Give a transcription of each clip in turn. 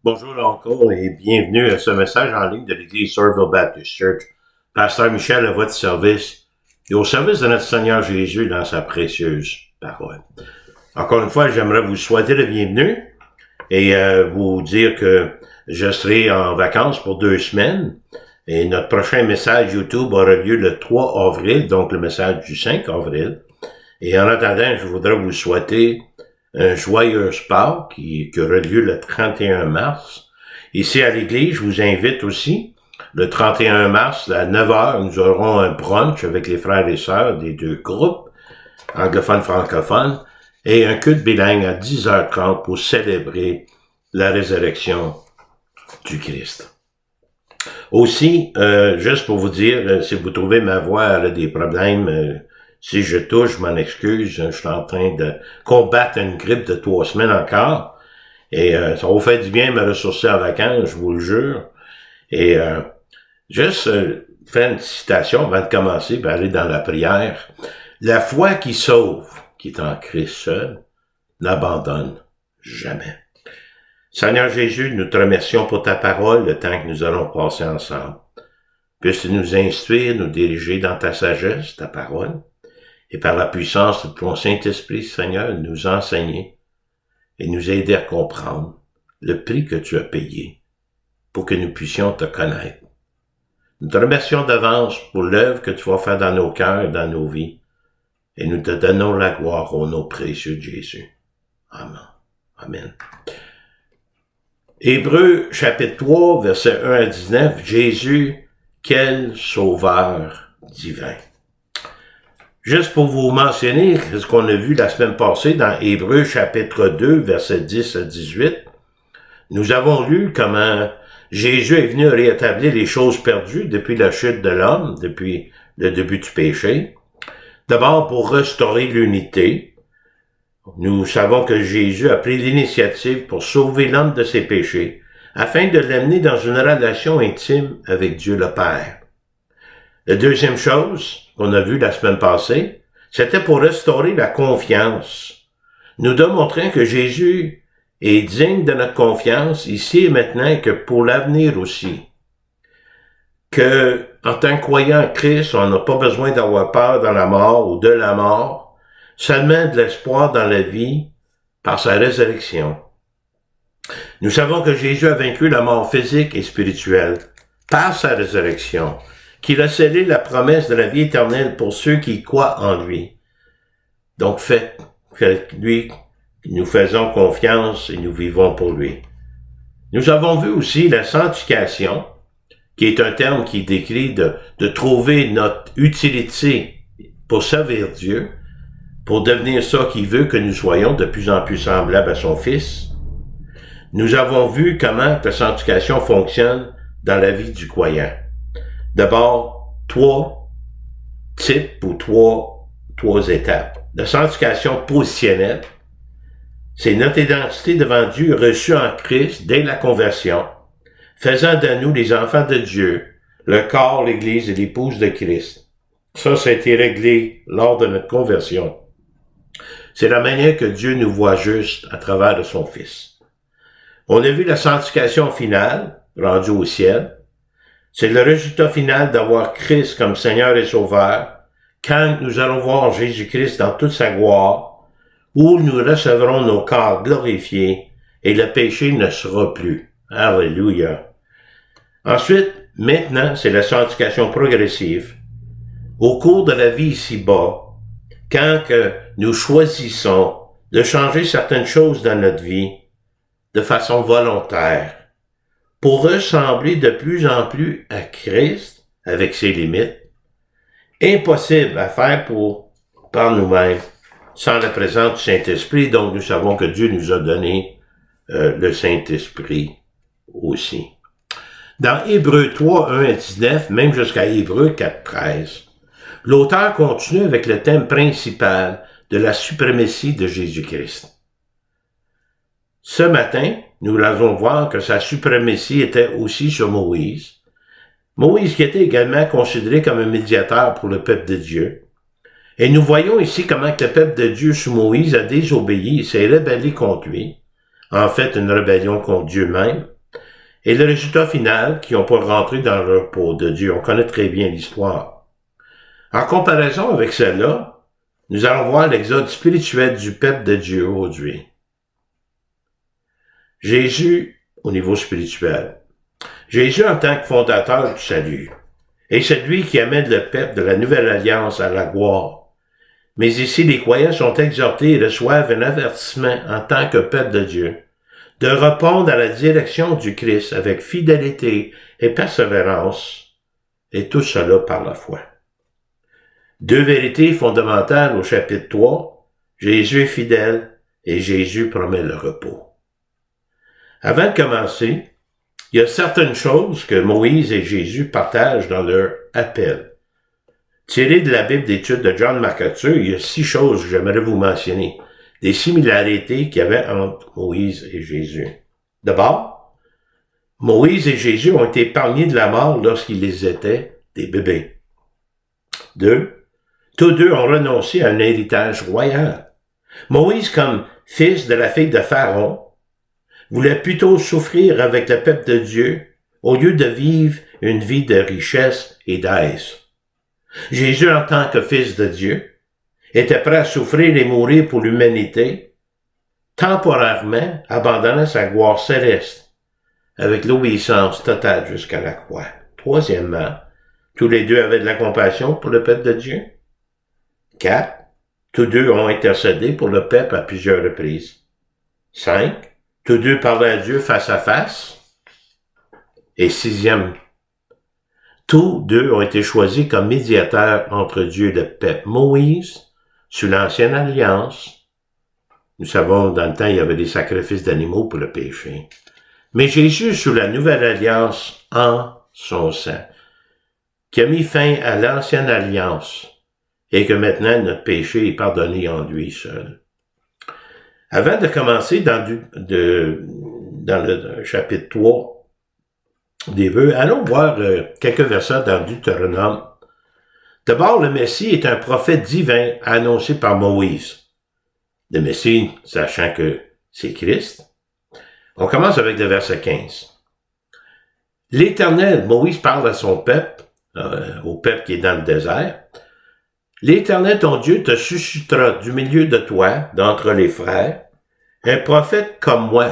Bonjour encore et bienvenue à ce message en ligne de l'Église Sourville Baptist Church. Pasteur Michel à votre service et au service de notre Seigneur Jésus dans sa précieuse parole. Encore une fois, j'aimerais vous souhaiter la bienvenue et vous dire que je serai en vacances pour 2 semaines et notre prochain message YouTube aura lieu le 3 avril, donc le message du 5 avril. Et en attendant, je voudrais vous souhaiter un joyeux Pâques qui aura lieu le 31 mars. Ici à l'église, je vous invite aussi, le 31 mars, à 9h, nous aurons un brunch avec les frères et sœurs des deux groupes, anglophones, francophones, et un culte bilingue à 10h30 pour célébrer la résurrection du Christ. Aussi, juste pour vous dire, si vous trouvez ma voix a des problèmes, si je touche, je m'en excuse, je suis en train de combattre une grippe de 3 semaines encore. Et ça vous fait du bien me ressourcer en vacances, je vous le jure. Et juste faire une citation avant de commencer, puis aller dans la prière. La foi qui sauve, qui est en Christ seul, n'abandonne jamais. Seigneur Jésus, nous te remercions pour ta parole, le temps que nous allons passer ensemble. Puisses-tu nous instruire, nous diriger dans ta sagesse, ta parole, et par la puissance de ton Saint-Esprit, Seigneur, nous enseigner et nous aider à comprendre le prix que tu as payé pour que nous puissions te connaître. Nous te remercions d'avance pour l'œuvre que tu vas faire dans nos cœurs et dans nos vies, et nous te donnons la gloire au nom précieux de Jésus. Amen. Amen. Hébreux chapitre 3, versets 1 à 19, Jésus, quel sauveur divin. Juste pour vous mentionner ce qu'on a vu la semaine passée dans Hébreux chapitre 2, versets 10 à 18, nous avons lu comment Jésus est venu rétablir les choses perdues depuis la chute de l'homme, depuis le début du péché. D'abord pour restaurer l'unité. Nous savons que Jésus a pris l'initiative pour sauver l'homme de ses péchés, afin de l'amener dans une relation intime avec Dieu le Père. La deuxième chose qu'on a vue la semaine passée, c'était pour restaurer la confiance. Nous démontrons que Jésus est digne de notre confiance ici et maintenant et que pour l'avenir aussi. Que, en tant que croyant en Christ, on n'a pas besoin d'avoir peur dans la mort ou de la mort, seulement de l'espoir dans la vie par sa résurrection. Nous savons que Jésus a vaincu la mort physique et spirituelle par sa résurrection, qu'il a scellé la promesse de la vie éternelle pour ceux qui croient en lui. Donc faites lui, nous faisons confiance et nous vivons pour lui. Nous avons vu aussi la sanctification, qui est un terme qui décrit de trouver notre utilité pour servir Dieu, pour devenir ça qu'il veut que nous soyons de plus en plus semblables à son Fils. Nous avons vu comment la sanctification fonctionne dans la vie du croyant. D'abord, 3 types ou trois étapes. La sanctification positionnelle, c'est notre identité devant Dieu reçue en Christ dès la conversion, faisant de nous les enfants de Dieu, le corps, l'Église et l'épouse de Christ. Ça a été réglé lors de notre conversion. C'est la manière que Dieu nous voit juste à travers de son Fils. On a vu la sanctification finale, rendue au ciel. C'est le résultat final d'avoir Christ comme Seigneur et Sauveur, quand nous allons voir Jésus-Christ dans toute sa gloire, où nous recevrons nos corps glorifiés et le péché ne sera plus. Alléluia. Ensuite, maintenant, c'est la sanctification progressive. Au cours de la vie ici-bas, quand que nous choisissons de changer certaines choses dans notre vie de façon volontaire, pour ressembler de plus en plus à Christ, avec ses limites, impossible à faire par nous-mêmes, sans la présence du Saint-Esprit, donc nous savons que Dieu nous a donné le Saint-Esprit aussi. Dans Hébreux 3, 1 à 19, même jusqu'à Hébreux 4, 13, l'auteur continue avec le thème principal de la suprématie de Jésus-Christ. Ce matin, nous allons voir que sa suprématie était aussi sur Moïse. Moïse qui était également considéré comme un médiateur pour le peuple de Dieu. Et nous voyons ici comment que le peuple de Dieu sous Moïse a désobéi et s'est rebellé contre lui. En fait, une rébellion contre Dieu même. Et le résultat final, qui n'ont pas rentré dans le repos de Dieu. On connaît très bien l'histoire. En comparaison avec celle-là, nous allons voir l'exode spirituel du peuple de Dieu aujourd'hui. Jésus, au niveau spirituel. Jésus en tant que fondateur du salut. Et celui qui amène le peuple de la nouvelle alliance à la gloire. Mais ici, les croyants sont exhortés et reçoivent un avertissement en tant que peuple de Dieu, de répondre à la direction du Christ avec fidélité et persévérance, et tout cela par la foi. Deux vérités fondamentales au chapitre 3, Jésus est fidèle et Jésus promet le repos. Avant de commencer, il y a certaines choses que Moïse et Jésus partagent dans leur appel. Tiré de la Bible d'études de John MacArthur, il y a 6 choses que j'aimerais vous mentionner, des similarités qu'il y avait entre Moïse et Jésus. D'abord, Moïse et Jésus ont été épargnés de la mort lorsqu'ils étaient des bébés. 2. Tous deux ont renoncé à un héritage royal. Moïse, comme fils de la fille de Pharaon, voulait plutôt souffrir avec le peuple de Dieu au lieu de vivre une vie de richesse et d'aise. Jésus, en tant que fils de Dieu, était prêt à souffrir et mourir pour l'humanité, temporairement abandonnant sa gloire céleste, avec l'obéissance totale jusqu'à la croix. Troisièmement, tous les deux avaient de la compassion pour le peuple de Dieu. 4. Tous deux ont intercédé pour le peuple à plusieurs reprises. 5. Tous deux parlaient à Dieu face à face. Et 6e, tous deux ont été choisis comme médiateurs entre Dieu et le peuple. Moïse, sous l'ancienne alliance, nous savons, dans le temps, il y avait des sacrifices d'animaux pour le péché. Mais Jésus, sous la nouvelle alliance, en son sang, qui a mis fin à l'ancienne alliance, et que maintenant notre péché est pardonné en lui seul. Avant de commencer dans le chapitre 3 d'Hébreux, allons voir quelques versets dans Deutéronome. D'abord, le Messie est un prophète divin annoncé par Moïse. Le Messie, sachant que c'est Christ. On commence avec le verset 15. L'Éternel, Moïse parle à son peuple, au peuple qui est dans le désert. L'Éternel, ton Dieu, te suscitera du milieu de toi, d'entre les frères, un prophète comme moi,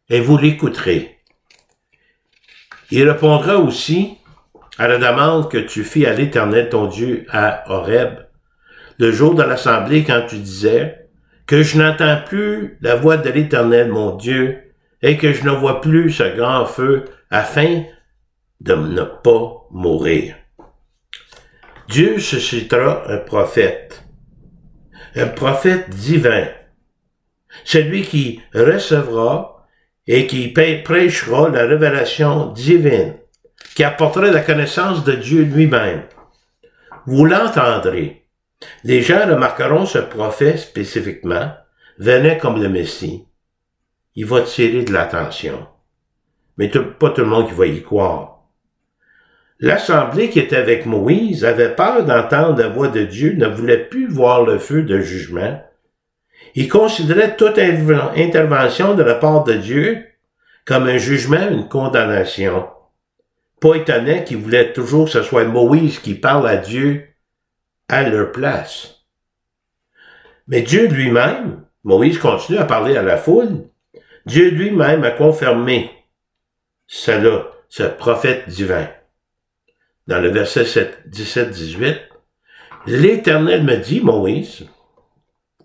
et vous l'écouterez. Il répondra aussi à la demande que tu fis à l'Éternel, ton Dieu, à Horeb, le jour de l'assemblée, quand tu disais que je n'entends plus la voix de l'Éternel, mon Dieu, et que je ne vois plus ce grand feu, afin de ne pas mourir. Dieu suscitera un prophète divin, celui qui recevra et qui prêchera la révélation divine, qui apportera la connaissance de Dieu lui-même. Vous l'entendrez. Les gens remarqueront ce prophète spécifiquement, venait comme le Messie. Il va tirer de l'attention. Mais pas tout le monde qui va y croire. L'assemblée qui était avec Moïse avait peur d'entendre la voix de Dieu, ne voulait plus voir le feu de jugement. Il considérait toute intervention de la part de Dieu comme un jugement, une condamnation. Pas étonnant qu'il voulait toujours que ce soit Moïse qui parle à Dieu à leur place. Mais Dieu lui-même, Moïse continue à parler à la foule, Dieu lui-même a confirmé cela, ce prophète divin. Dans le verset 17-18, l'Éternel me dit, Moïse,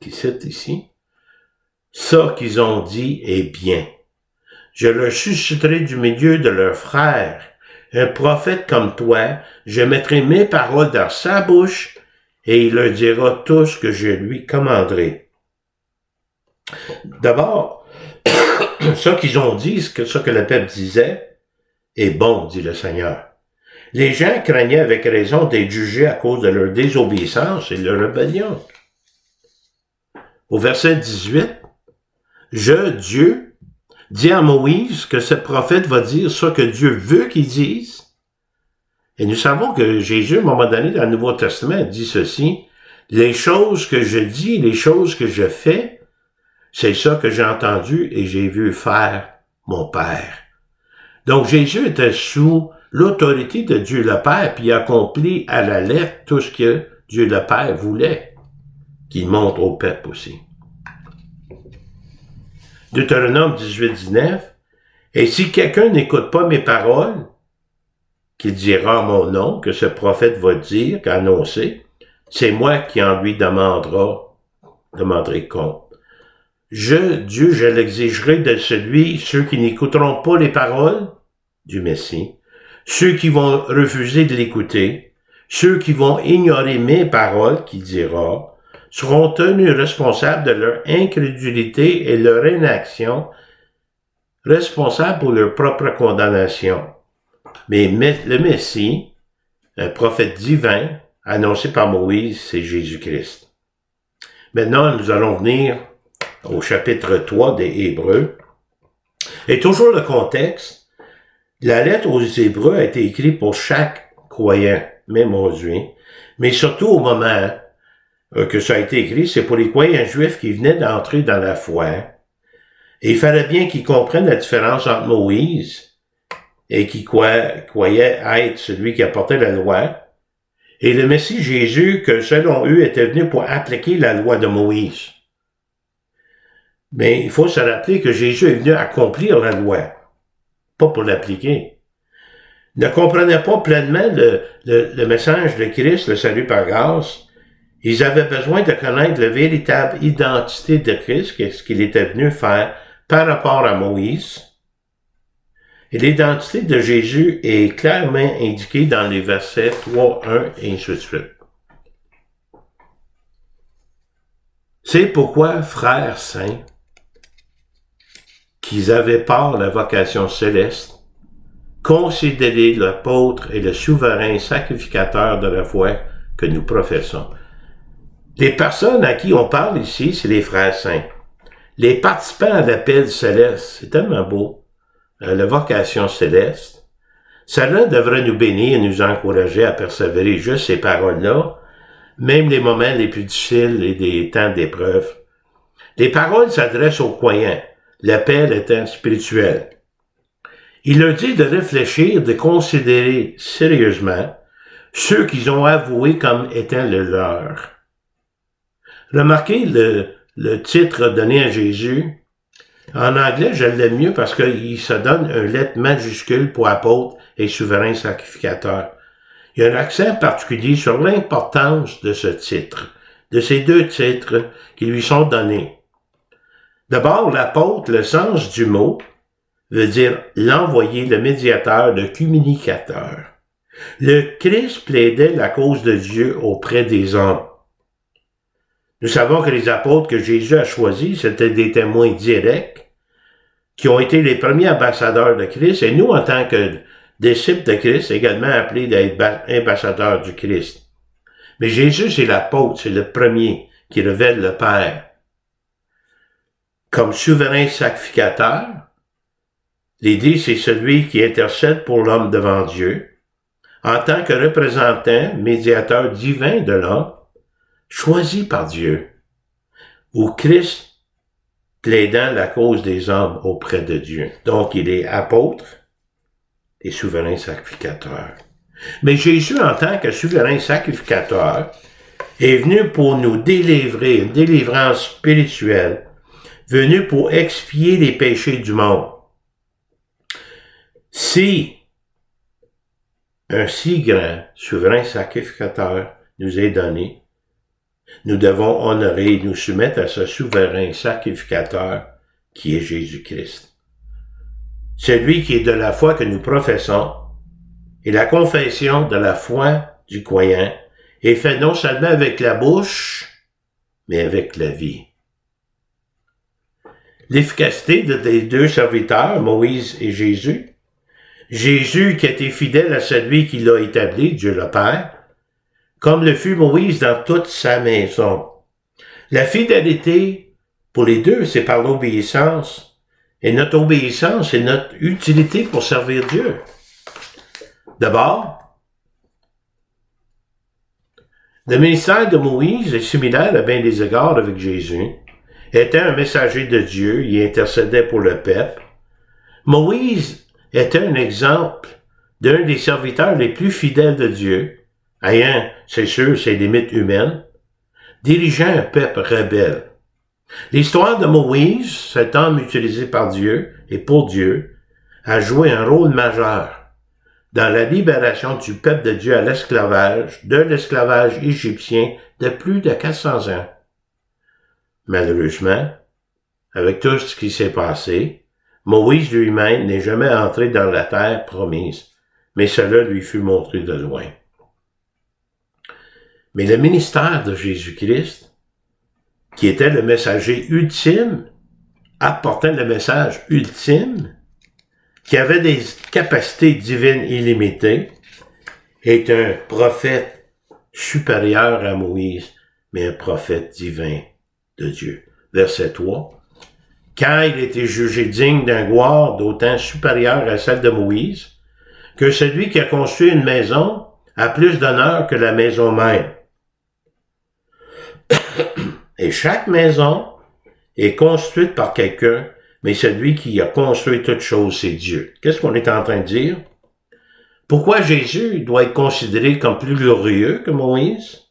qui cite ici, ça qu'ils ont dit est bien. Je leur susciterai du milieu de leurs frères un prophète comme toi, je mettrai mes paroles dans sa bouche et il leur dira tout ce que je lui commanderai. D'abord, ça qu'ils ont dit, ce que le peuple disait, est bon, dit le Seigneur. Les gens craignaient avec raison d'être jugés à cause de leur désobéissance et de leur rébellion. Au verset 18, Dieu, dit à Moïse que ce prophète va dire ce que Dieu veut qu'il dise. Et nous savons que Jésus, à un moment donné, dans le Nouveau Testament, dit ceci, « Les choses que je dis, les choses que je fais, c'est ça que j'ai entendu et j'ai vu faire mon Père. » Donc Jésus était sous l'autorité de Dieu le Père, puis il accomplit à la lettre tout ce que Dieu le Père voulait qu'il montre au peuple aussi. Deutéronome 18-19. Et si quelqu'un n'écoute pas mes paroles, qu'il dira en mon nom, que ce prophète va dire, qu'annoncer, c'est moi qui en lui demanderai compte. Dieu, je l'exigerai de ceux qui n'écouteront pas les paroles du Messie, ceux qui vont refuser de l'écouter, ceux qui vont ignorer mes paroles, qu'il dira, seront tenus responsables de leur incrédulité et leur inaction, responsables pour leur propre condamnation. Mais le Messie, un prophète divin, annoncé par Moïse, c'est Jésus-Christ. Maintenant, nous allons venir au chapitre 3 des Hébreux. Et toujours le contexte, la lettre aux Hébreux a été écrite pour chaque croyant, même aujourd'hui, mais surtout au moment que ça a été écrit, c'est pour les croyants juifs qui venaient d'entrer dans la foi. Et il fallait bien qu'ils comprennent la différence entre Moïse et qui croyait être celui qui apportait la loi, et le Messie Jésus, que selon eux était venu pour appliquer la loi de Moïse. Mais il faut se rappeler que Jésus est venu accomplir la loi, pas pour l'appliquer. Ne comprenaient pas pleinement le message de Christ, le salut par grâce. Ils avaient besoin de connaître la véritable identité de Christ, qu'est-ce qu'il était venu faire par rapport à Moïse. Et l'identité de Jésus est clairement indiquée dans les versets 3, 1 et ainsi de suite. C'est pourquoi, frères saints, qu'ils avaient part la vocation céleste, considérez l'apôtre et le souverain sacrificateur de la foi que nous professons. Les personnes à qui on parle ici, c'est les frères saints. Les participants à l'appel céleste, c'est tellement beau. La vocation céleste, cela devrait nous bénir et nous encourager à persévérer juste ces paroles-là, même les moments les plus difficiles et des temps d'épreuve. Les paroles s'adressent aux croyants, l'appel étant spirituel. Il leur dit de réfléchir, de considérer sérieusement ceux qu'ils ont avoués comme étant le leur. Remarquez le titre donné à Jésus. En anglais, je l'aime mieux parce qu'il se donne un lettre majuscule pour apôtre et souverain sacrificateur. Il y a un accent particulier sur l'importance de ce titre, de ces deux titres qui lui sont donnés. D'abord, l'apôtre, le sens du mot, veut dire l'envoyé, le médiateur, le communicateur. Le Christ plaidait la cause de Dieu auprès des hommes. Nous savons que les apôtres que Jésus a choisis, c'était des témoins directs qui ont été les premiers ambassadeurs de Christ, et nous, en tant que disciples de Christ, également appelés d'être ambassadeurs du Christ. Mais Jésus, c'est l'apôtre, c'est le premier qui révèle le Père. Comme souverain sacrificateur, l'idée, c'est celui qui intercède pour l'homme devant Dieu, en tant que représentant, médiateur divin de l'homme, choisi par Dieu, ou Christ plaidant la cause des hommes auprès de Dieu. Donc, il est apôtre et souverain sacrificateur. Mais Jésus, en tant que souverain sacrificateur, est venu pour nous délivrer, une délivrance spirituelle, venu pour expier les péchés du monde. Si un si grand souverain sacrificateur nous est donné, nous devons honorer et nous soumettre à ce souverain sacrificateur qui est Jésus-Christ. Celui qui est de la foi que nous professons, et la confession de la foi du croyant est faite non seulement avec la bouche, mais avec la vie. L'efficacité des deux serviteurs, Moïse et Jésus, Jésus qui était fidèle à celui qui l'a établi, Dieu le Père, comme le fut Moïse dans toute sa maison. La fidélité, pour les deux, c'est par l'obéissance. Et notre obéissance, c'est notre utilité pour servir Dieu. D'abord, le ministère de Moïse est similaire à bien des égards avec Jésus. Était un messager de Dieu, il intercédait pour le peuple. Moïse était un exemple d'un des serviteurs les plus fidèles de Dieu, ayant, c'est sûr, ses limites humaines, dirigeant un peuple rebelle. L'histoire de Moïse, cet homme utilisé par Dieu et pour Dieu, a joué un rôle majeur dans la libération du peuple de Dieu à l'esclavage, de l'esclavage égyptien de plus de 400 ans. Malheureusement, avec tout ce qui s'est passé, Moïse lui-même n'est jamais entré dans la terre promise, mais cela lui fut montré de loin. Mais le ministère de Jésus-Christ, qui était le messager ultime, apportant le message ultime, qui avait des capacités divines illimitées, est un prophète supérieur à Moïse, mais un prophète divin de Dieu. Verset 3. Quand il était jugé digne d'un gloire d'autant supérieure à celle de Moïse, que celui qui a construit une maison a plus d'honneur que la maison même. Et chaque maison est construite par quelqu'un, mais celui qui a construit toute chose, c'est Dieu. Qu'est-ce qu'on est en train de dire? Pourquoi Jésus doit être considéré comme plus glorieux que Moïse?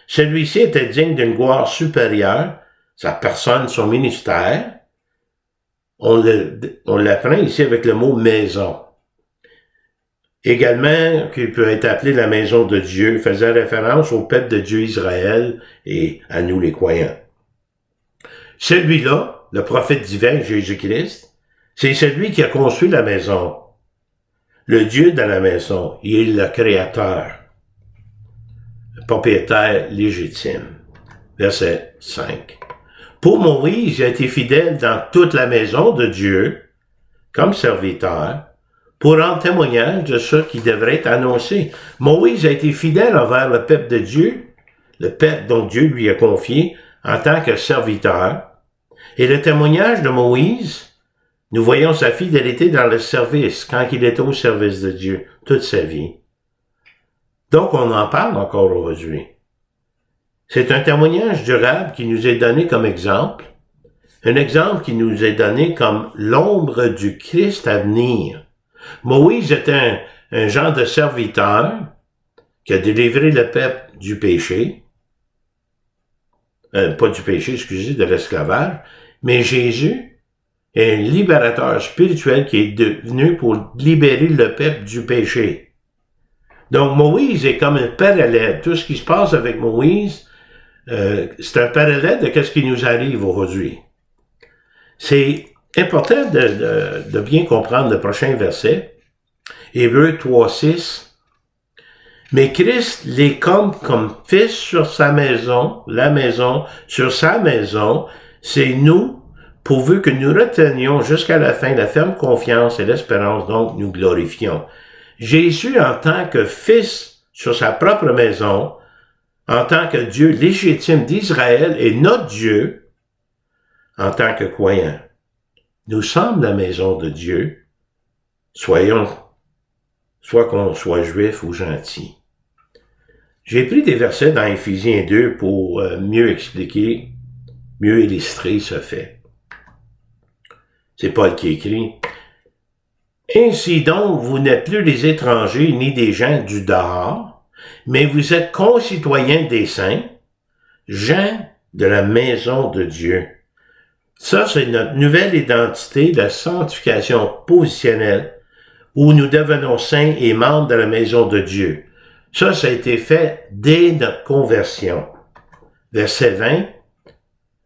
Celui-ci était digne d'une gloire supérieure, sa personne, son ministère. On l'apprend ici avec le mot maison. Également, qui peut être appelé la maison de Dieu, faisant référence au peuple de Dieu Israël et à nous les croyants. Celui-là, le prophète divin Jésus-Christ, c'est celui qui a construit la maison. Le Dieu de la maison, il est le créateur, le propriétaire légitime. Verset 5. Pour Moïse, il a été fidèle dans toute la maison de Dieu, comme serviteur, pour rendre témoignage de ce qui devrait être annoncé. Moïse a été fidèle envers le peuple de Dieu, le peuple dont Dieu lui a confié en tant que serviteur. Et le témoignage de Moïse, nous voyons sa fidélité dans le service, quand il était au service de Dieu, toute sa vie. Donc, on en parle encore aujourd'hui. C'est un témoignage durable qui nous est donné comme exemple, un exemple qui nous est donné comme l'ombre du Christ à venir. Moïse était un genre de serviteur qui a délivré le peuple du péché, pas du péché, excusez, de l'esclavage, mais Jésus est un libérateur spirituel qui est devenu pour libérer le peuple du péché. Donc Moïse est comme un parallèle. Tout ce qui se passe avec Moïse, c'est un parallèle de ce qui nous arrive aujourd'hui. C'est important de bien comprendre le prochain verset. Hébreux 3:6. Mais Christ les compte comme fils sur sa maison, la maison, sur sa maison, c'est nous, pourvu que nous retenions jusqu'à la fin la ferme confiance et l'espérance, donc nous glorifions. Jésus, en tant que fils sur sa propre maison, en tant que Dieu légitime d'Israël et notre Dieu, en tant que croyants, nous sommes la maison de Dieu, soit qu'on soit juif ou gentil. J'ai pris des versets dans Éphésiens 2 pour mieux expliquer, mieux illustrer ce fait. C'est Paul qui écrit. Ainsi donc, vous n'êtes plus des étrangers ni des gens du dehors, mais vous êtes concitoyens des saints, gens de la maison de Dieu. Ça, c'est notre nouvelle identité, la sanctification positionnelle, où nous devenons saints et membres de la maison de Dieu. Ça a été fait dès notre conversion. Verset 20.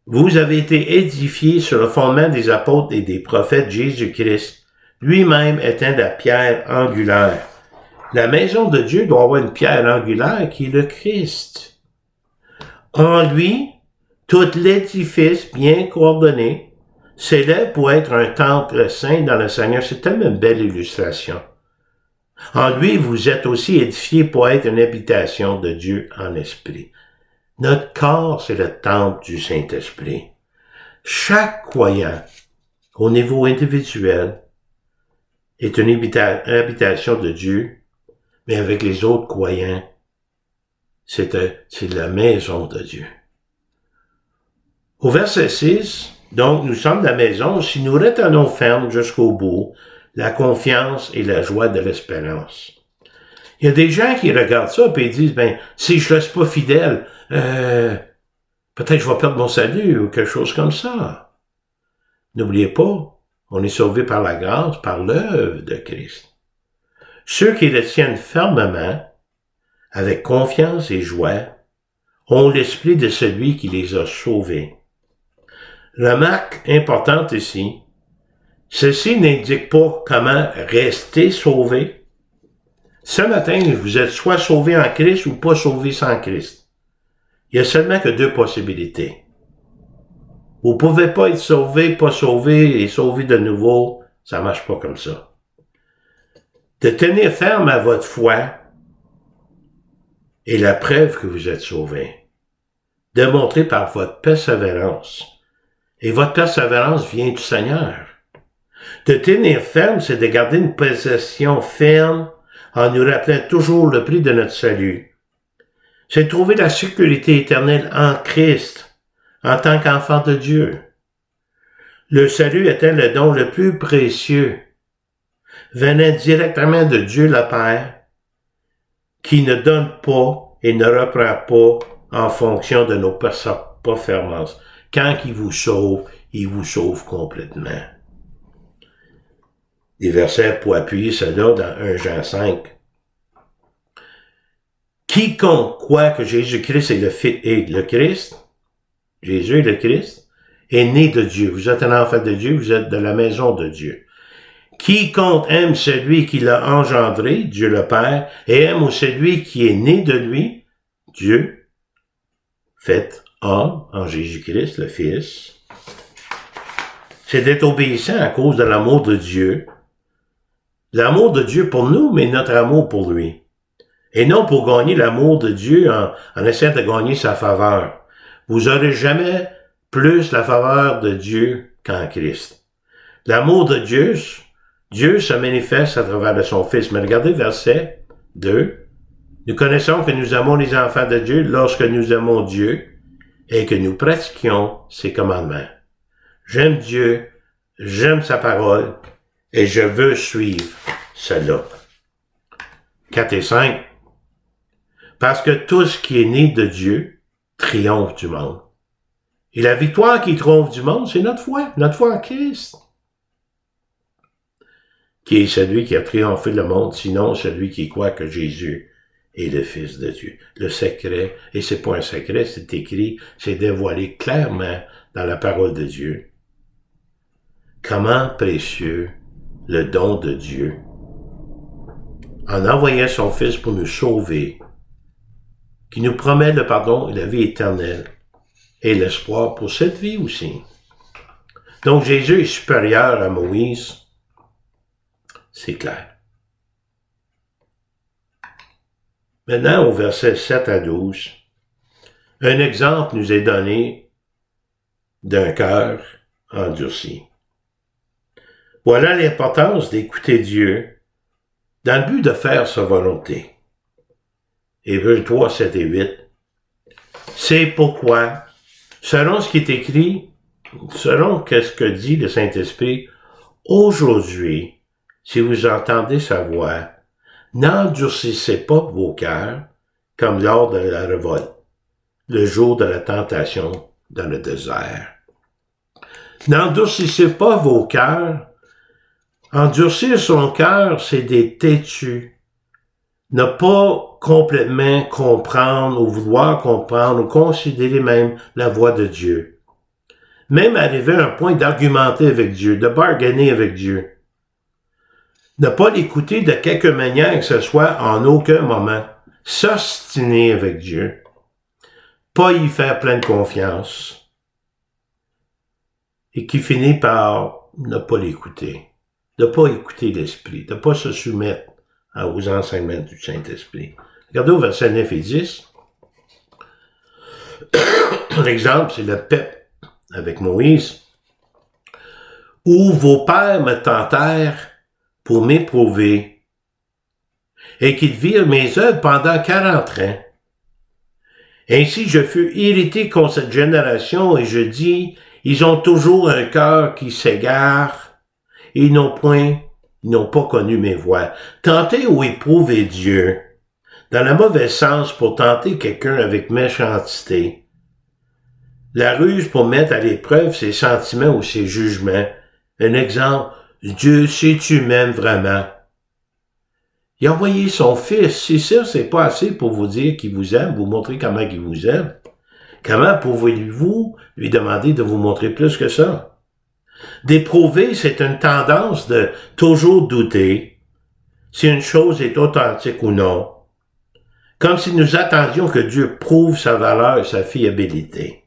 Vous avez été édifiés sur le fondement des apôtres et des prophètes Jésus-Christ, lui-même étant la pierre angulaire. La maison de Dieu doit avoir une pierre angulaire qui est le Christ. En lui, tout l'édifice bien coordonné s'élève pour être un temple saint dans le Seigneur. C'est tellement une belle illustration. En lui, vous êtes aussi édifiés pour être une habitation de Dieu en esprit. Notre corps, c'est le temple du Saint-Esprit. Chaque croyant, au niveau individuel, est une habitation de Dieu, mais avec les autres croyants, c'est la maison de Dieu. Au verset 6, donc nous sommes la maison si nous retenons ferme jusqu'au bout la confiance et la joie de l'espérance. Il y a des gens qui regardent ça et disent, si je reste pas fidèle, peut-être je vais perdre mon salut ou quelque chose comme ça. N'oubliez pas, on est sauvé par la grâce, par l'œuvre de Christ. Ceux qui le tiennent fermement, avec confiance et joie, ont l'esprit de celui qui les a sauvés. Remarque importante ici, ceci n'indique pas comment rester sauvé. Ce matin, vous êtes soit sauvé en Christ ou pas sauvé sans Christ. Il y a seulement que deux possibilités. Vous pouvez pas être sauvé, pas sauvé et sauvé de nouveau. Ça marche pas comme ça. De tenir ferme à votre foi est la preuve que vous êtes sauvé. Démontrée par votre persévérance. Et votre persévérance vient du Seigneur. De tenir ferme, c'est de garder une possession ferme en nous rappelant toujours le prix de notre salut. C'est de trouver la sécurité éternelle en Christ, en tant qu'enfant de Dieu. Le salut étant le don le plus précieux, venant directement de Dieu le Père, qui ne donne pas et ne reprend pas en fonction de nos performances. Quand il vous sauve complètement. Des versets pour appuyer cela dans 1 Jean 5. Quiconque croit que Jésus-Christ est le Christ, Jésus est le Christ, est né de Dieu. Vous êtes un enfant de Dieu, vous êtes de la maison de Dieu. Quiconque aime celui qui l'a engendré, Dieu le Père, et aime celui qui est né de lui, Dieu, fait homme en Jésus-Christ, le Fils, c'est d'être obéissant à cause de l'amour de Dieu. L'amour de Dieu pour nous, mais notre amour pour lui. Et non pour gagner l'amour de Dieu en essayant de gagner sa faveur. Vous n'aurez jamais plus la faveur de Dieu qu'en Christ. L'amour de Dieu se manifeste à travers de son Fils. Mais regardez verset 2. Nous connaissons que nous aimons les enfants de Dieu lorsque nous aimons Dieu et que nous pratiquions ses commandements. J'aime Dieu, j'aime sa parole et je veux suivre cela. 4 et 5. Parce que tout ce qui est né de Dieu triomphe du monde. Et la victoire qui triomphe du monde, c'est notre foi en Christ. Qui est celui qui a triomphé le monde, sinon celui qui croit que Jésus est le Fils de Dieu. Le secret, et c'est pas un secret, c'est écrit, c'est dévoilé clairement dans la parole de Dieu. Comment précieux le don de Dieu, en envoyant son Fils pour nous sauver, qui nous promet le pardon et la vie éternelle, et l'espoir pour cette vie aussi. Donc Jésus est supérieur à Moïse, c'est clair. Maintenant, au verset 7 à 12, un exemple nous est donné d'un cœur endurci. Voilà l'importance d'écouter Dieu dans le but de faire sa volonté. Hébreux 3, 7 et 8. C'est pourquoi, selon ce qui est écrit, selon ce que dit le Saint-Esprit, aujourd'hui, si vous entendez sa voix, n'endurcissez pas vos cœurs comme lors de la révolte, le jour de la tentation dans le désert. N'endurcissez pas vos cœurs. Endurcir son cœur, c'est d'être têtu. Ne pas complètement comprendre ou vouloir comprendre ou considérer même la voix de Dieu. Même arriver à un point d'argumenter avec Dieu, de bargainer avec Dieu. Ne pas l'écouter de quelque manière que ce soit en aucun moment. S'ostiner avec Dieu. Pas y faire pleine confiance. Et qui finit par ne pas l'écouter. De ne pas écouter l'Esprit. De ne pas se soumettre aux enseignements du Saint-Esprit. Regardez au verset 9 et 10. L'exemple, c'est le peuple avec Moïse. Où vos pères me tentèrent pour m'éprouver, et qu'ils virent mes œuvres pendant 40 ans. Ainsi je fus irrité contre cette génération, et je dis, ils ont toujours un cœur qui s'égare, et ils n'ont point ils n'ont pas connu mes voies. Tenter ou éprouver Dieu, dans le mauvais sens pour tenter quelqu'un avec méchanceté. La ruse pour mettre à l'épreuve ses sentiments ou ses jugements. Un exemple, Dieu, si tu m'aimes vraiment. Il a envoyé son Fils. Si ça, c'est pas assez pour vous dire qu'il vous aime, vous montrer comment il vous aime. Comment pouvez-vous lui demander de vous montrer plus que ça? D'éprouver, c'est une tendance de toujours douter si une chose est authentique ou non. Comme si nous attendions que Dieu prouve sa valeur et sa fiabilité.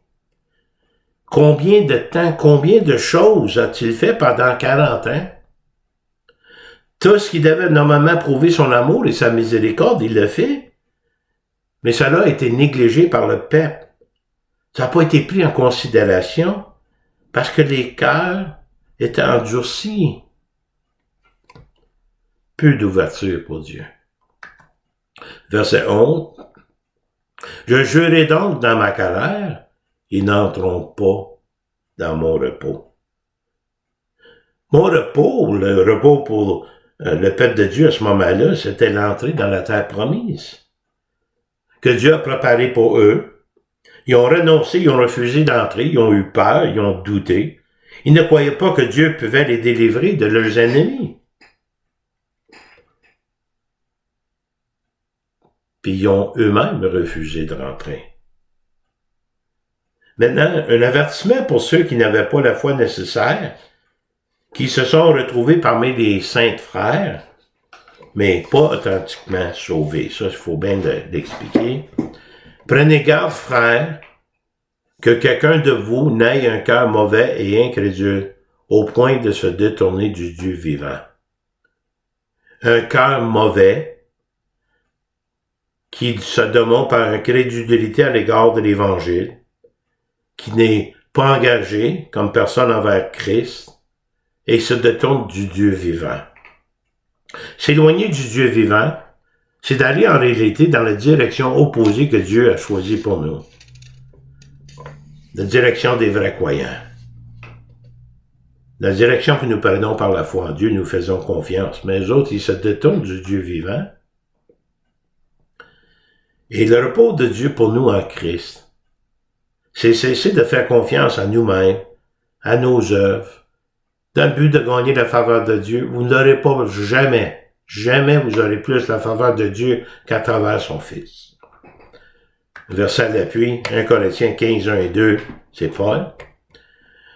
Combien de temps, combien de choses a-t-il fait pendant 40 ans? Tout ce qui devait normalement prouver son amour et sa miséricorde, il le fait. Mais cela a été négligé par le peuple. Ça n'a pas été pris en considération parce que les cœurs étaient endurcis. Peu d'ouverture pour Dieu. Verset 11. Je jurai donc dans ma colère, ils n'entreront pas dans mon repos. Mon repos, le repos pour le peuple de Dieu à ce moment-là, c'était l'entrée dans la terre promise que Dieu a préparée pour eux. Ils ont renoncé, ils ont refusé d'entrer, ils ont eu peur, ils ont douté. Ils ne croyaient pas que Dieu pouvait les délivrer de leurs ennemis. Puis ils ont eux-mêmes refusé de rentrer. Maintenant, un avertissement pour ceux qui n'avaient pas la foi nécessaire, qui se sont retrouvés parmi les saints frères, mais pas authentiquement sauvés. Ça, il faut bien l'expliquer. Prenez garde, frères, que quelqu'un de vous n'ait un cœur mauvais et incrédule, au point de se détourner du Dieu vivant. Un cœur mauvais, qui se démontre par une crédulité à l'égard de l'Évangile, qui n'est pas engagé comme personne envers Christ, et se détourne du Dieu vivant. S'éloigner du Dieu vivant, c'est d'aller en réalité dans la direction opposée que Dieu a choisie pour nous. La direction des vrais croyants. La direction que nous prenons par la foi en Dieu, nous faisons confiance. Mais les autres, ils se détournent du Dieu vivant. Et le repos de Dieu pour nous en Christ, c'est cesser de faire confiance à nous-mêmes, à nos œuvres, dans le but de gagner la faveur de Dieu. Vous n'aurez pas jamais vous aurez plus la faveur de Dieu qu'à travers son Fils. Verset d'appui, 1 Corinthiens 15, 1 et 2, c'est Paul.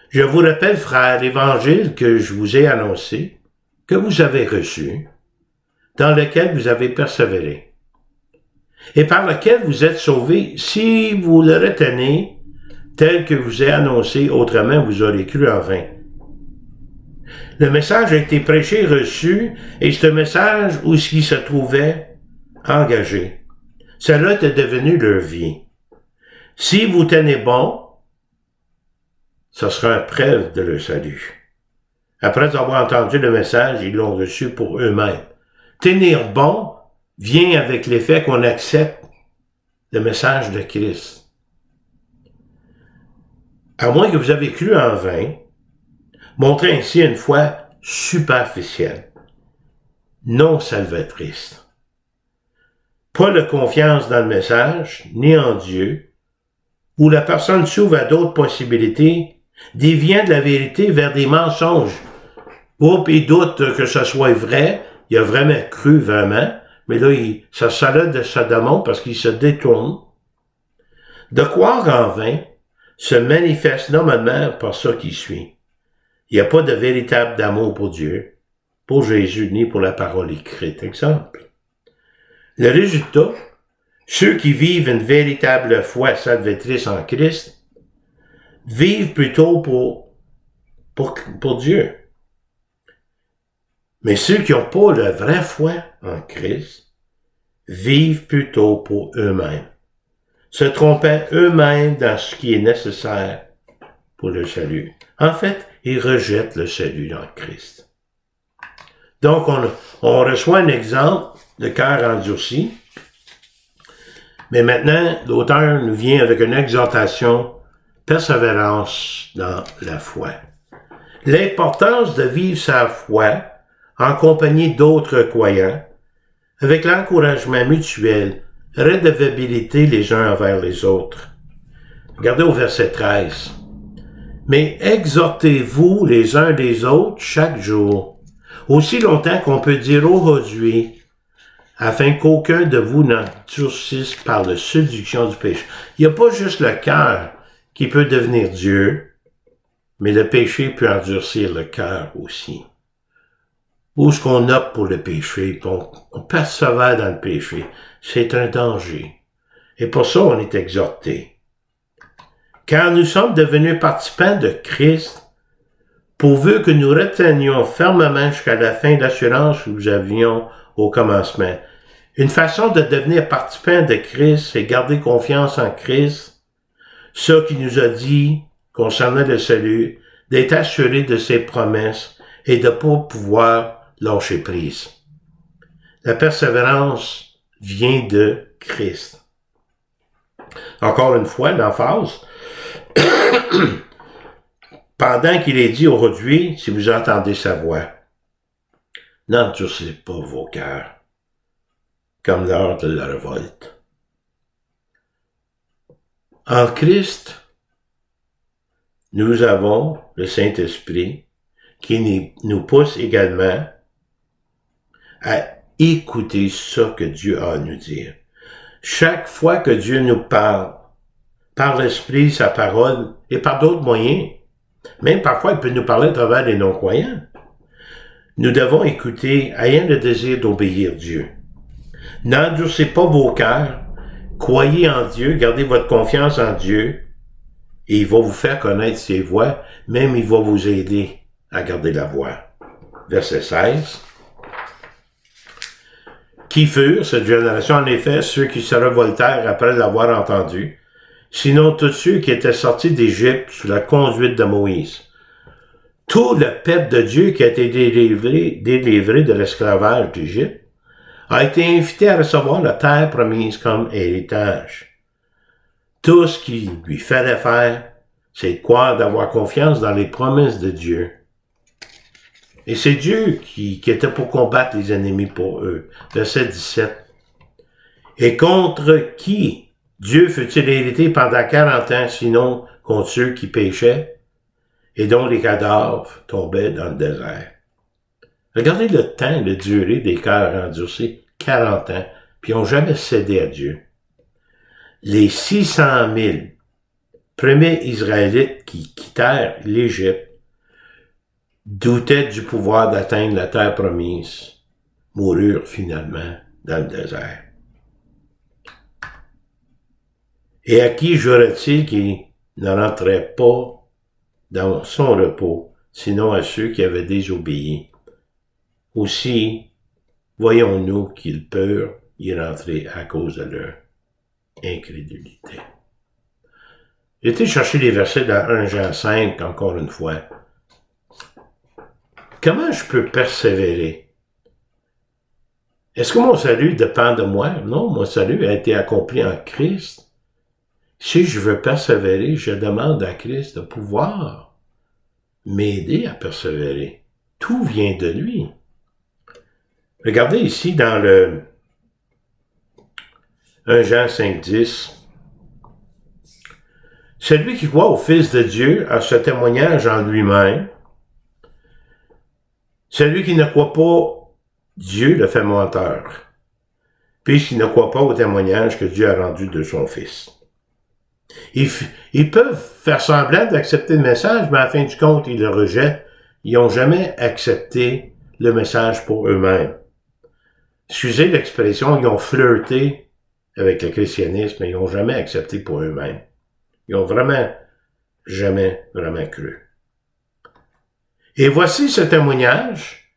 Je vous rappelle, frères, l'évangile que je vous ai annoncé, que vous avez reçu, dans lequel vous avez persévéré, et par lequel vous êtes sauvés, si vous le retenez, tel que vous ai annoncé, autrement vous aurez cru en vain. Le message a été prêché, reçu, et ce message où ce qui se trouvait engagé. Cela est devenu leur vie. Si vous tenez bon, ce sera une preuve de leur salut. Après avoir entendu le message, ils l'ont reçu pour eux-mêmes. Tenir bon vient avec l'effet qu'on accepte le message de Christ. À moins que vous avez cru en vain, montrez ainsi une foi superficielle, non salvatrice. Pas de confiance dans le message, ni en Dieu, où la personne s'ouvre à d'autres possibilités, déviant de la vérité vers des mensonges. Il doute que ce soit vrai, il a vraiment cru vraiment, mais là, ça démontre parce qu'il se détourne. De croire en vain se manifeste normalement par ça qui suit. Il n'y a pas de véritable amour pour Dieu, pour Jésus, ni pour la parole écrite. Exemple. Le résultat, ceux qui vivent une véritable foi salvatrice en Christ, vivent plutôt pour Dieu. Mais ceux qui n'ont pas la vraie foi en Christ, vivent plutôt pour eux-mêmes, se trompant eux-mêmes dans ce qui est nécessaire pour le salut. En fait, ils rejettent le salut en Christ. Donc, on reçoit un exemple de cœur endurci, mais maintenant, l'auteur nous vient avec une exhortation, persévérance dans la foi. L'importance de vivre sa foi en compagnie d'autres croyants, avec l'encouragement mutuel, redevabilité les uns envers les autres. Regardez au verset 13. Mais exhortez-vous les uns les autres chaque jour, aussi longtemps qu'on peut dire aujourd'hui, afin qu'aucun de vous n'endurcisse par la séduction du péché. Il n'y a pas juste le cœur qui peut devenir Dieu, mais le péché peut endurcir le cœur aussi. Où est-ce qu'on opte pour le péché, puis on persévère dans le péché? C'est un danger. Et pour ça, on est exhorté. Car nous sommes devenus participants de Christ, pourvu que nous retenions fermement jusqu'à la fin l'assurance que nous avions au commencement. Une façon de devenir participant de Christ, c'est garder confiance en Christ, ce qui nous a dit, concernant le salut, d'être assuré de ses promesses et de ne pas pouvoir lâcher prise. La persévérance vient de Christ. Encore une fois, l'emphase, pendant qu'il est dit aujourd'hui, si vous entendez sa voix, n'endurcez pas vos cœurs, comme l'heure de la révolte. En Christ, nous avons le Saint-Esprit qui nous pousse également à écouter ce que Dieu a à nous dire. Chaque fois que Dieu nous parle, par l'Esprit, sa parole, et par d'autres moyens, même parfois il peut nous parler à travers les non-croyants, nous devons écouter, ayant le désir d'obéir Dieu. N'endurcez pas vos cœurs, croyez en Dieu, gardez votre confiance en Dieu, et il va vous faire connaître ses voies, même il va vous aider à garder la voie. Verset 16. Qui furent, cette génération, en effet, ceux qui se révoltèrent après l'avoir entendu, sinon tous ceux qui étaient sortis d'Égypte sous la conduite de Moïse. Tout le peuple de Dieu qui a été délivré de l'esclavage d'Égypte a été invité à recevoir la terre promise comme héritage. Tout ce qu'il lui fallait faire, c'est de croire, d'avoir confiance dans les promesses de Dieu. Et c'est Dieu qui était pour combattre les ennemis pour eux. Verset 17. Et contre qui Dieu fut-il hérité pendant 40 ans, sinon contre ceux qui péchaient et dont les cadavres tombaient dans le désert. Regardez le temps, la durée des cœurs endurcis, 40 ans, puis ils n'ont jamais cédé à Dieu. Les 600 000 premiers Israélites qui quittèrent l'Égypte doutaient du pouvoir d'atteindre la terre promise, moururent finalement dans le désert. Et à qui jouera-t-il qui ne rentrait pas dans son repos, sinon à ceux qui avaient désobéi? Aussi, voyons-nous qu'ils peuvent y rentrer à cause de leur incrédulité. J'ai été chercher les versets dans 1 Jean 5, encore une fois. Comment je peux persévérer? Est-ce que mon salut dépend de moi? Non, mon salut a été accompli en Christ. Si je veux persévérer, je demande à Christ de pouvoir m'aider à persévérer. Tout vient de lui. Regardez ici dans le 1 Jean 5, 10. Celui qui croit au Fils de Dieu a ce témoignage en lui-même. Celui qui ne croit pas Dieu le fait menteur, puisqu'il ne croit pas au témoignage que Dieu a rendu de son Fils. Ils peuvent faire semblant d'accepter le message, mais à la fin du compte, ils le rejettent. Ils n'ont jamais accepté le message pour eux-mêmes. Excusez l'expression, ils ont flirté avec le christianisme, mais ils n'ont jamais accepté pour eux-mêmes. Ils n'ont jamais cru. Et voici ce témoignage,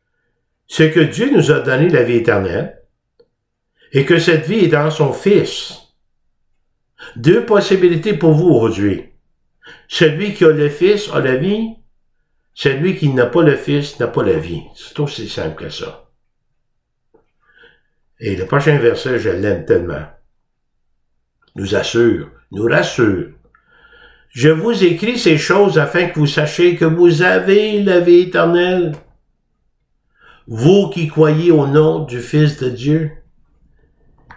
c'est que Dieu nous a donné la vie éternelle et que cette vie est dans son Fils. Deux possibilités pour vous aujourd'hui. Celui qui a le Fils a la vie, celui qui n'a pas le Fils n'a pas la vie. C'est aussi simple que ça. Et le prochain verset, je l'aime tellement. Nous rassure. Je vous écris ces choses afin que vous sachiez que vous avez la vie éternelle. vous qui croyez au nom du Fils de Dieu.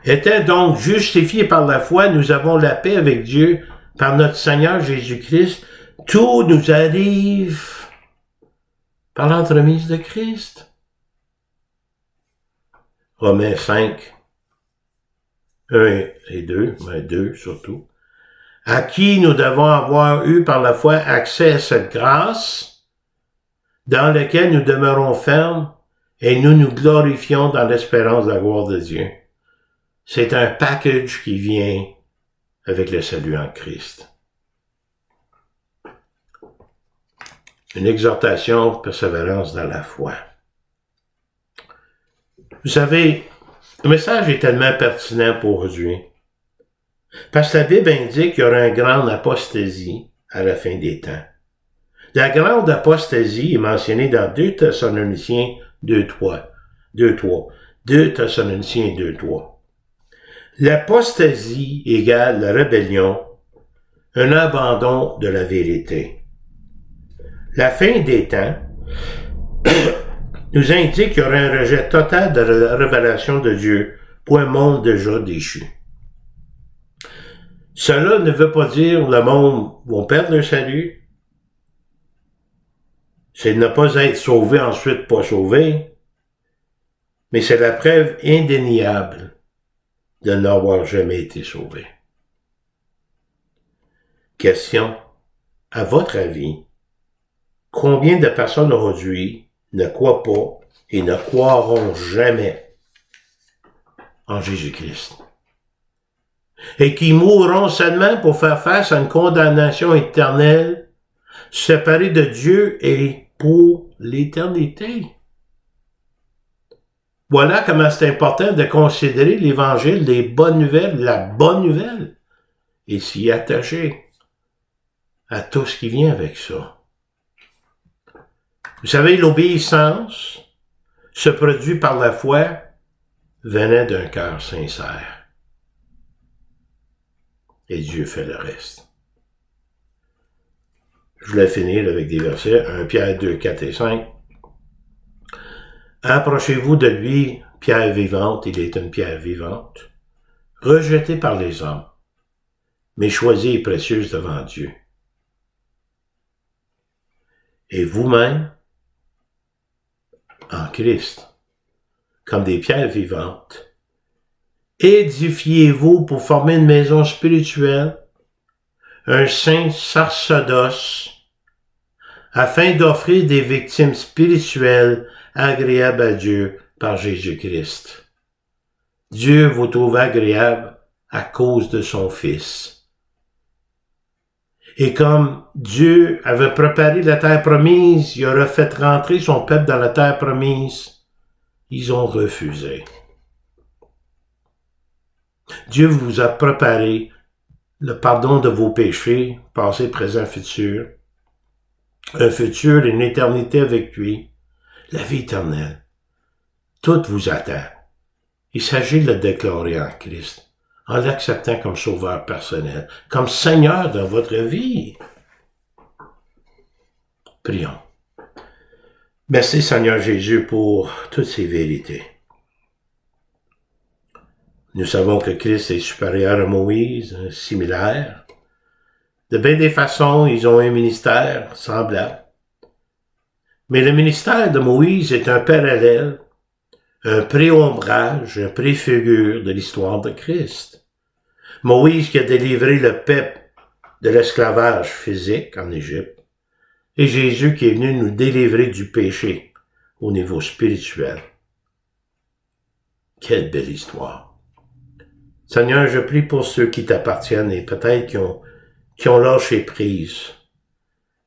Étant donc justifiés par la foi, nous avons la paix avec Dieu par notre Seigneur Jésus-Christ. Tout nous arrive par l'entremise de Christ. Romains 5, 1 et 2, 2 surtout. À qui nous devons avoir eu par la foi accès à cette grâce, dans laquelle nous demeurons fermes et nous nous glorifions dans l'espérance de la gloire de Dieu. C'est un package qui vient avec le salut en Christ. Une exhortation, persévérance dans la foi. Vous savez, le message est tellement pertinent pour aujourd'hui. Parce que la Bible indique qu'il y aura une grande apostasie à la fin des temps. La grande apostasie est mentionnée dans 2 Thessaloniciens 2.3. 2 Thessaloniciens 2.3. L'apostasie égale la rébellion, un abandon de la vérité. La fin des temps nous indique qu'il y aura un rejet total de la révélation de Dieu pour un monde déjà déchu. Cela ne veut pas dire que le monde va perdre le salut. C'est de ne pas être sauvé, ensuite pas sauvé. Mais c'est la preuve indéniable de n'avoir jamais été sauvé. Question. À votre avis, combien de personnes aujourd'hui ne croient pas et ne croiront jamais en Jésus-Christ? Et qui mourront seulement pour faire face à une condamnation éternelle, séparés de Dieu et pour l'éternité. Voilà comment c'est important de considérer l'Évangile, les bonnes nouvelles, la bonne nouvelle, et s'y attacher à tout ce qui vient avec ça. Vous savez, l'obéissance se produit par la foi venant d'un cœur sincère. Et Dieu fait le reste. Je voulais finir avec des versets, 1 Pierre 2, 4 et 5. Approchez-vous de lui, pierre vivante, il est une pierre vivante, rejetée par les hommes, mais choisie et précieuse devant Dieu. Et vous-même, en Christ, comme des pierres vivantes, édifiez-vous pour former une maison spirituelle, un saint sacerdoce, afin d'offrir des victimes spirituelles agréables à Dieu par Jésus-Christ. Dieu vous trouve agréable à cause de son Fils. Et comme Dieu avait préparé la terre promise, il aurait fait rentrer son peuple dans la terre promise, ils ont refusé. Dieu vous a préparé le pardon de vos péchés, passé, présent, futur, un futur et une éternité avec lui, la vie éternelle. Tout vous attend. Il s'agit de le déclarer en Christ, en l'acceptant comme sauveur personnel, comme Seigneur dans votre vie. Prions. Merci Seigneur Jésus pour toutes ces vérités. Nous savons que Christ est supérieur à Moïse, similaire. De bien des façons, ils ont un ministère semblable. Mais le ministère de Moïse est un parallèle, un préombrage, un préfigure de l'histoire de Christ. Moïse qui a délivré le peuple de l'esclavage physique en Égypte, et Jésus qui est venu nous délivrer du péché au niveau spirituel. Quelle belle histoire! Seigneur, je prie pour ceux qui t'appartiennent et peut-être qui ont lâché prise,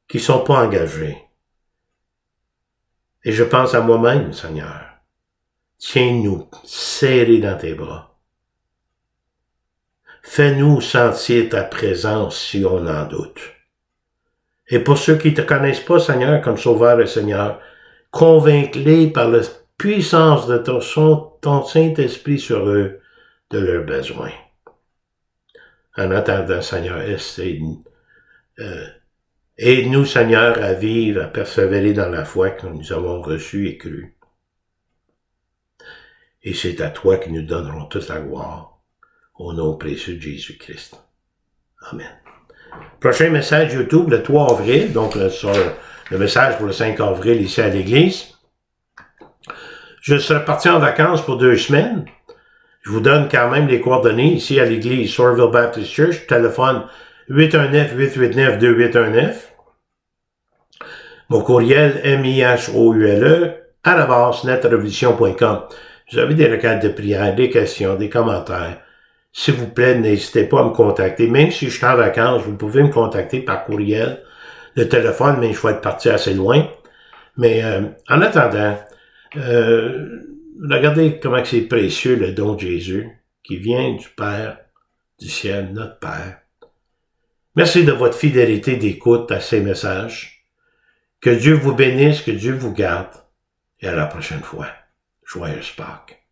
qui sont pas engagés. Et je pense à moi-même, Seigneur. Tiens-nous serrés dans tes bras. Fais-nous sentir ta présence si on en doute. Et pour ceux qui ne te connaissent pas, Seigneur, comme Sauveur et Seigneur, convainc-les par la puissance de ton Saint-Esprit sur eux de leurs besoins. En attendant, Seigneur, aide-nous, Seigneur, à vivre, à persévérer dans la foi que nous avons reçue et crue. et c'est à toi que nous donnerons toute la gloire, au nom précieux de Jésus-Christ. Amen. Prochain message YouTube, le 3 avril, donc sur le message pour le 5 avril ici à l'église. Je serai parti en vacances pour 2 semaines. Je vous donne quand même les coordonnées ici à l'église Sourville Baptist Church. Téléphone 819-889-2819. Mon courriel mihoule@netrevolution.com. Vous avez des requêtes de prière, des questions, des commentaires. S'il vous plaît, n'hésitez pas à me contacter. Même si je suis en vacances, vous pouvez me contacter par courriel, le téléphone, mais je vais être parti assez loin. Mais en attendant, regardez comment c'est précieux le don de Jésus qui vient du Père du ciel, notre Père. Merci de votre fidélité d'écoute à ces messages. Que Dieu vous bénisse, que Dieu vous garde. Et à la prochaine fois. Joyeuse Pâques.